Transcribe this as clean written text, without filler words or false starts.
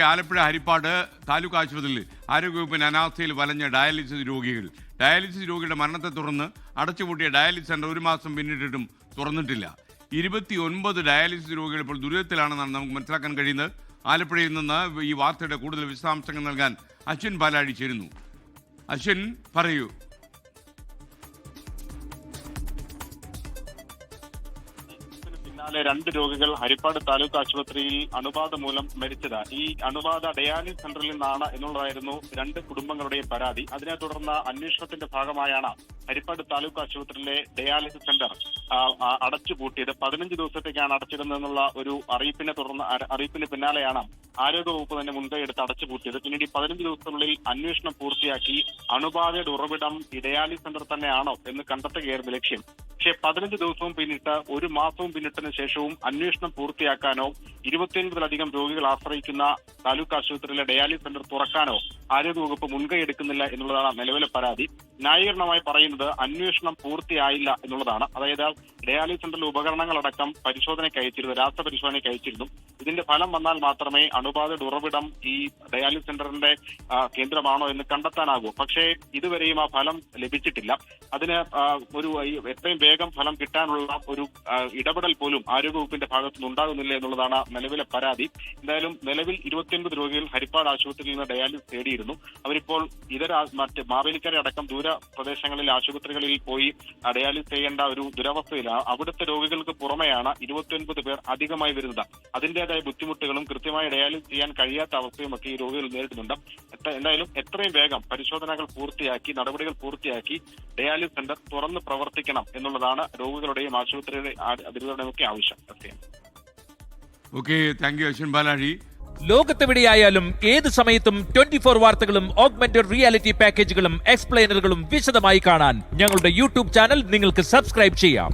ആലപ്പുഴ ഹരിപ്പാട് താലൂക്ക് ആശുപത്രിയിൽ ആരോഗ്യവകുപ്പിന് അനാസ്ഥയിൽ വലഞ്ഞ ഡയാലിസിസ് രോഗികളുടെ മരണത്തെ തുടർന്ന് അടച്ചുപൂട്ടിയ ഡയാലിസിസ് സെന്റർ ഒരു മാസം പിന്നിട്ടിട്ടും തുറന്നിട്ടില്ല. 29 ഡയാലിസിസ് രോഗികൾ ഇപ്പോൾ ദുരിതത്തിലാണെന്നാണ് നമുക്ക് മനസ്സിലാക്കാൻ കഴിയുന്നത്. ആലപ്പുഴയിൽ നിന്ന് ഈ വാർത്തയുടെ കൂടുതൽ വിശദാംശങ്ങൾ നൽകാൻ അശ്വിൻ പാലാഴി ചേരുന്നു. അശ്വിൻ, പറയൂ. രണ്ട് രോഗികൾ ഹരിപ്പാട് താലൂക്ക് ആശുപത്രിയിൽ അണുബാധ മൂലം മരിച്ചത്. ഈ അണുബാധ ഡയാലിസിസ് സെന്ററിൽ നിന്നാണ് എന്നുള്ളതായിരുന്നു രണ്ട് കുടുംബങ്ങളുടെയും പരാതി. അതിനെ തുടർന്ന് അന്വേഷണത്തിന്റെ ഭാഗമായാണ് ഹരിപ്പാട് താലൂക്ക് ആശുപത്രിയിലെ ഡയാലിസിസ് സെന്റർ അടച്ചുപൂട്ടിയത്. 15 ദിവസത്തേക്കാണ് അടച്ചിടുന്നതെന്നുള്ള ഒരു അറിയിപ്പിന് പിന്നാലെയാണ് ആരോഗ്യവകുപ്പ് തന്നെ മുൻകൈയെടുത്ത് അടച്ചുപൂട്ടിയത്. പിന്നീട് ഈ 15 ദിവസത്തിനുള്ളിൽ അന്വേഷണം പൂർത്തിയാക്കി അണുബാധയുടെ ഉറവിടം ഈ ഡയാലിസിസ് സെന്റർ തന്നെയാണോ എന്ന് കണ്ടെത്തുകയായിരുന്നു ലക്ഷ്യം. പക്ഷേ 15 ദിവസവും പിന്നിട്ട് ഒരു മാസവും പിന്നിട്ടതിന് ശേഷവും അന്വേഷണം പൂർത്തിയാക്കാനോ 25-ലധികം രോഗികൾ ആശ്രയിക്കുന്ന താലൂക്ക് ആശുപത്രിയിലെ ഡയാലിസിസ് സെന്റർ തുറക്കാനോ ആരോഗ്യവകുപ്പ് മുൻകൈ എടുക്കുന്നില്ല എന്നുള്ളതാണ് നിലവിലെ പരാതി. ന്യായീകരണമായി പറയുന്നത് അന്വേഷണം പൂർത്തിയായില്ല എന്നുള്ളതാണ്. അതായത് ഡയാലിസിസ് സെന്ററിലെ ഉപകരണങ്ങളടക്കം പരിശോധനയ്ക്ക് അയച്ചിരുന്നു, രാസപരിശോധനയ്ക്ക് അയച്ചിരുന്നു. ഇതിന്റെ ഫലം വന്നാൽ മാത്രമേ അണുബാധയുടെ ഉറവിടം ഈ ഡയാലിസിസ് സെന്ററിന്റെ കേന്ദ്രമാണോ എന്ന് കണ്ടെത്താനാകൂ. പക്ഷേ ഇതുവരെയും ആ ഫലം ലഭിച്ചിട്ടില്ല. അതിന് ഒരു എത്രയും വേഗം ഫലം കിട്ടാനുള്ള ഒരു ഇടപെടൽ പോലും ആരോഗ്യവകുപ്പിന്റെ ഭാഗത്തുനിന്ന് ഉണ്ടാകുന്നില്ല എന്നുള്ളതാണ് നിലവിലെ പരാതി. എന്തായാലും നിലവിൽ 29 രോഗികൾ ഹരിപ്പാട് ആശുപത്രിയിൽ നിന്ന് ഡയാലിസിസ് തേടിയിരുന്നു. അവരിപ്പോൾ മറ്റ് മാവേലിക്കര അടക്കം ദൂര പ്രദേശങ്ങളിലെ ആശുപത്രികളിൽ പോയി ഡയാലിസിസ് ചെയ്യേണ്ട ഒരു ദുരവസ്ഥയിലാണ്. അവിടുത്തെ രോഗികൾക്ക് പുറമെയാണ് 29 പേർ അധികമായി വരുന്നത്. അതിന്റേതായ ബുദ്ധിമുട്ടുകളും കൃത്യമായി ഡയാലിസിസ് ചെയ്യാൻ കഴിയാത്ത അവസ്ഥയുമൊക്കെ ഈ രോഗികൾ നേരിടുന്നുണ്ട്. എന്തായാലും എത്രയും വേഗം പരിശോധനകൾ പൂർത്തിയാക്കി, നടപടികൾ പൂർത്തിയാക്കി ഡയാലിസിസ് സെന്റർ തുറന്ന് പ്രവർത്തിക്കണം എന്നുള്ളതാണ് രോഗികളുടെയും ആശുപത്രിയുടെ അധികൃതരുടെയും ഒക്കെ ആവശ്യം. ഓക്കെ, താങ്ക് യു അശ്വിൻ പാലാഴി. ലോകത്തെവിടെയായാലും ഏത് സമയത്തും 24 വാർത്തകളും ഓഗ്മെന്റഡ് റിയാലിറ്റി പാക്കേജുകളും എക്സ്പ്ലെയിനറുകളും വിശദമായി കാണാൻ ഞങ്ങളുടെ യൂട്യൂബ് ചാനൽ നിങ്ങൾക്ക് സബ്സ്ക്രൈബ് ചെയ്യാം.